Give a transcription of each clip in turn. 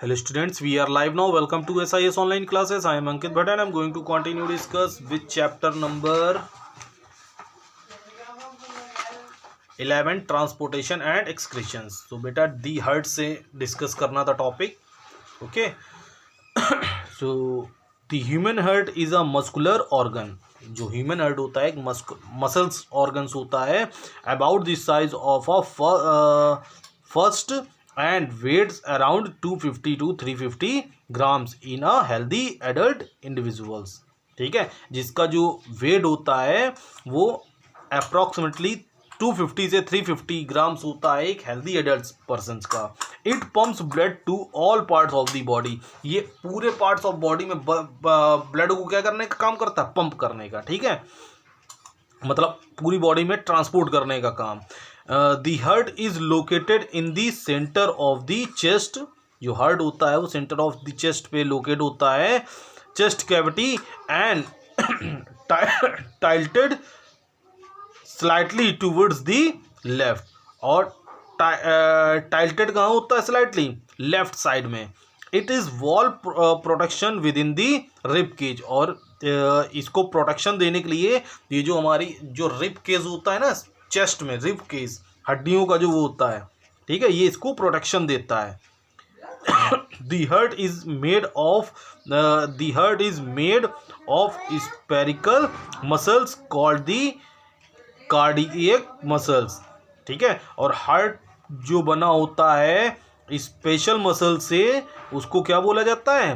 Hello students, we are live now. Welcome to SIS online classes. I am Ankit Bhatt and I am going to continue discuss with chapter number 11 transportation and excretions. So beta the heart से discuss करना था topic. Okay. So the human heart is a muscular organ. जो human heart होता है एक muscles organs होता है about the size of a first and weights around 250 to 350 grams in a healthy adult individuals. ठीक है, जिसका जो वेट होता है वो अप्रॉक्सीमेटली 250 से 350 ग्राम्स होता है एक हेल्दी एडल्ट पर्सन का। It pumps blood to all parts of the body. ये पूरे पार्ट्स ऑफ बॉडी में ब्लड को क्या करने का काम करता है, पंप करने का। ठीक है, मतलब पूरी बॉडी में ट्रांसपोर्ट करने का काम। The heart is located in the centre of the chest. जो हार्ट होता है वो सेंटर ऑफ द चेस्ट पे लोकेट होता है, chest cavity, and tilted slightly towards the left. और टाइल्टेड कहाँ होता है, स्लाइटली लेफ्ट साइड में। It is wall protection within the rib cage. और इसको प्रोटेक्शन देने के लिए ये जो हमारी जो रिब केज होता है ना चेस्ट में, रिब केज हड्डियों का जो वो होता है, ठीक है, ये इसको प्रोटेक्शन देता है। The heart is made of spherical muscles called the cardiac muscles. ठीक है, और हार्ट जो बना होता है स्पेशल मसल से, उसको क्या बोला जाता है,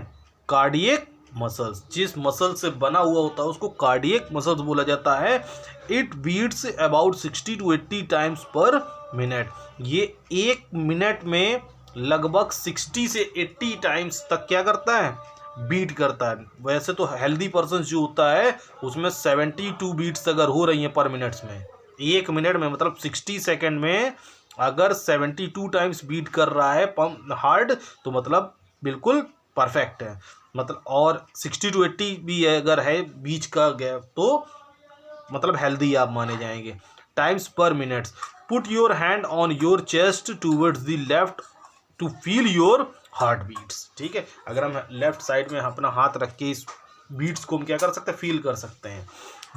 कार्डियक मसल्स। जिस मसल से बना हुआ होता है उसको कार्डियक मसल्स बोला जाता है। It beats about 60 to 80 times per minute. ये एक मिनट में लगभग 60 से 80 टाइम्स तक क्या करता है, बीट करता है। वैसे तो हेल्दी पर्सन जो होता है उसमें 72 बीट्स अगर हो रही हैं पर मिनट्स में, एक मिनट में मतलब 60 सेकेंड में अगर 72 टाइम्स बीट कर रहा है पंप हार्ट, तो मतलब बिल्कुल परफेक्ट है। मतलब और 60 to 80 भी अगर है बीच का गैप तो मतलब हेल्दी आप माने जाएंगे। Times per minutes. Put your hand on your chest towards the left to feel your heart beats. ठीक है, अगर हम लेफ्ट साइड में अपना हाथ रख के इस बीट्स को हम क्या कर सकते हैं, फील कर सकते हैं।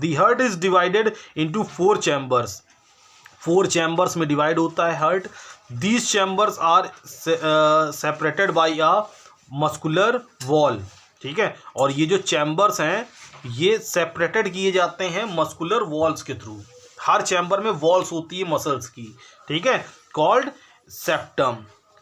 The heart is divided into 4 chambers. 4 chambers में डिवाइड होता है heart. These chambers are separated by a muscular wall. ठीक है, और ये जो चैम्बर्स हैं ये सेपरेटेड किए जाते हैं मस्कुलर वॉल्स के थ्रू। हर चैम्बर में वॉल्स होती है मसल्स की, ठीक है, कॉल्ड सेप्टम।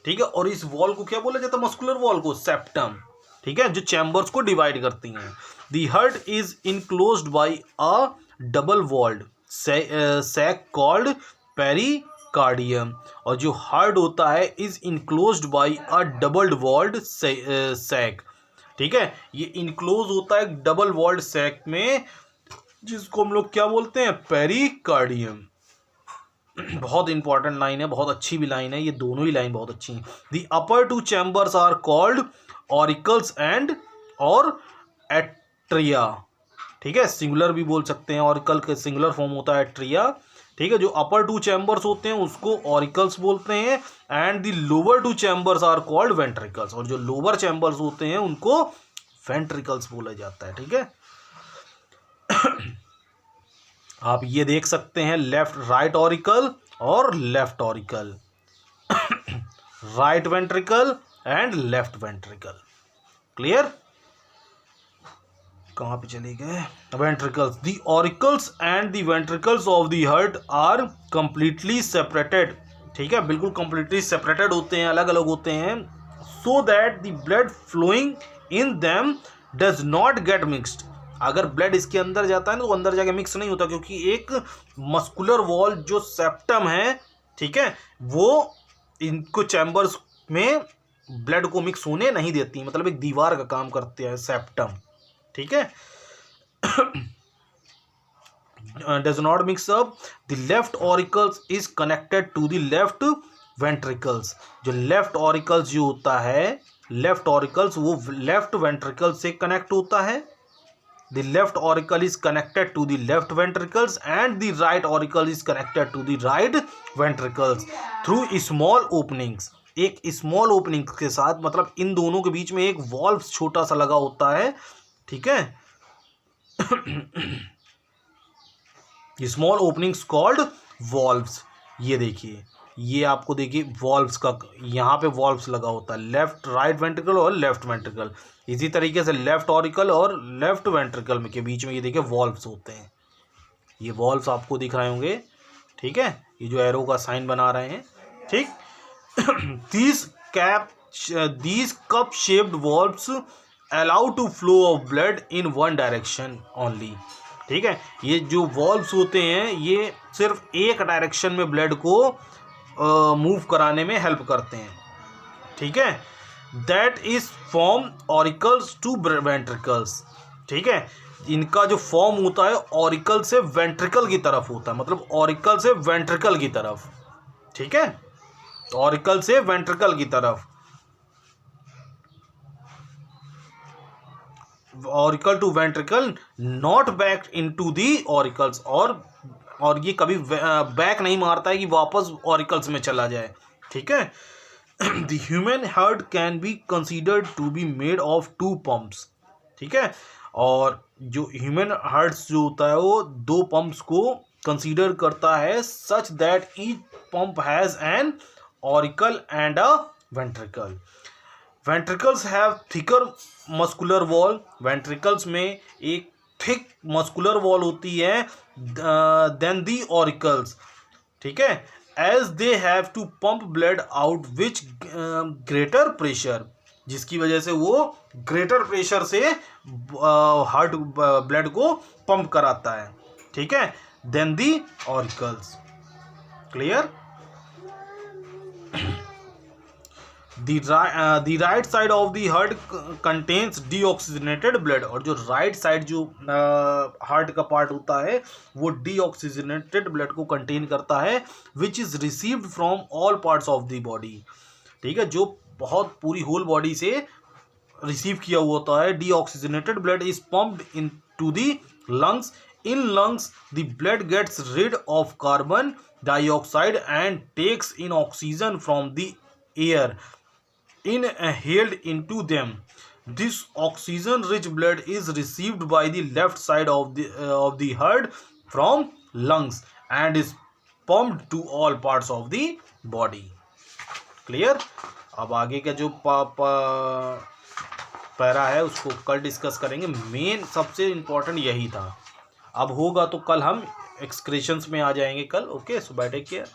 ठीक है, और इस वॉल को क्या बोला जाता है, मस्कुलर वॉल को सेप्टम। ठीक है, जो चैम्बर्स को डिवाइड करती हैं। The heart is enclosed by a double walled sac called pericardium. और जो हार्ट होता है is enclosed by a double walled sac. ठीक है, ये इनक्लोज होता है डबल वॉल्ड सैक में, जिसको हम लोग क्या बोलते हैं, पेरिकार्डियम। बहुत इंपॉर्टेंट लाइन है, बहुत अच्छी भी लाइन है, ये दोनों ही लाइन बहुत अच्छी हैं। The upper 2 chambers are called auricles and और एट्रिया। ठीक है, सिंगुलर भी बोल सकते हैं, ऑरिकल का सिंगुलर फॉर्म होता है एट्रिया। ठीक है, जो अपर 2 चैम्बर्स होते हैं उसको ऑरिकल्स बोलते हैं, and the lower 2 chambers are called ventricles. और जो लोअर चैम्बर्स होते हैं उनको वेंट्रिकल्स बोला जाता है। ठीक है, आप ये देख सकते हैं लेफ्ट राइट ऑरिकल और left auricle, right ventricle and left ventricle. Clear, कहाँ पे चले गए, ventricles. The auricles and the ventricles of the heart are completely separated. ठीक है, बिल्कुल कंप्लीटली सेपरेटेड होते हैं, अलग अलग होते हैं, so that the blood flowing in them does not get mixed. अगर ब्लड इसके अंदर जाता है ना तो अंदर जाके मिक्स नहीं होता, क्योंकि एक मस्कुलर वॉल जो सेप्टम है, ठीक है, वो इनको चैम्बर्स में ब्लड को मिक्स होने नहीं देती, मतलब एक दीवार का काम करते हैं सेप्टम। ठीक है, does not mix up. The left auricles is connected to the left ventricles. जो लेफ्ट ऑरिकल्स जो होता है, लेफ्ट ऑरिकल्स वो लेफ्ट वेंट्रिकल से कनेक्ट होता है। The left auricle is connected to the left ventricles and the right auricle is connected to the right ventricles through small openings. एक small opening के साथ, मतलब इन दोनों के बीच में एक वॉल्व छोटा सा लगा होता है, ठीक है। Small openings called valves. ये देखिए, ये आपको देखिए वॉल्व्स का, यहाँ पे वॉल्व्स लगा होता है, लेफ्ट राइट वेंट्रिकल और लेफ्ट वेंट्रिकल। इसी तरीके से लेफ्ट ऑरिकल और लेफ्ट वेंट्रिकल में के बीच में ये देखिए वॉल्व्स होते हैं। ये वॉल्व्स आपको दिख रहे होंगे, ठीक है, ये जो एरो का साइन बना रहे हैं, ठीक। these cup shaped valves allow to flow of blood in one direction only, ठीक है। ये जो वॉल्व्स होते हैं ये सिर्फ एक डायरेक्शन में ब्लड को मूव कराने में हेल्प करते हैं, ठीक है। That is from auricles to ventricles, ठीक है। इनका जो फॉर्म होता है ऑरिकल से वेंट्रिकल की तरफ होता है, मतलब ऑरिकल से वेंट्रिकल की तरफ, ठीक है, ऑरिकल से वेंट्रिकल की तरफ, auricle to ventricle, not back into the auricles, और ये कभी बैक नहीं मारता है कि वापस ऑरिकल्स में चला जाए, ठीक है। The human heart can be considered to be made of 2 pumps, ठीक है। और जो ह्यूमन हार्ट जो होता है वो 2 पंप्स को कंसीडर करता है, such that each pump has an auricle and a ventricle. Ventricles have thicker muscular wall, ventricles में एक थिक मस्कुलर वॉल होती है देन दी ऑरिकल्स, ठीक है। As they have to pump blood out which greater pressure, जिसकी वजह से वो ग्रेटर प्रेशर से हार्ट ब्लड को पंप कराता है, ठीक है, then the auricles. Clear? The right side of the heart contains deoxygenated blood, और जो राइट साइड जो हार्ट का पार्ट होता है वो deoxygenated blood को कंटेन करता है, which is received from all parts of the body, ठीक है, जो बहुत पूरी होल बॉडी से रिसीव किया हुआ होता है। deoxygenated blood is pumped into the lungs. In lungs the blood gets rid of carbon dioxide and takes in oxygen from the air inhaled into them. This oxygen rich blood is received by the left side of the heart from lungs and is pumped to all parts of the body. Clear? अब आगे का जो para है उसको कल discuss करेंगे। Main सबसे important यही था। अब होगा तो कल हम एक्सक्रीशंस में आ जाएंगे कल। ओके, सो बाय, टेक केयर।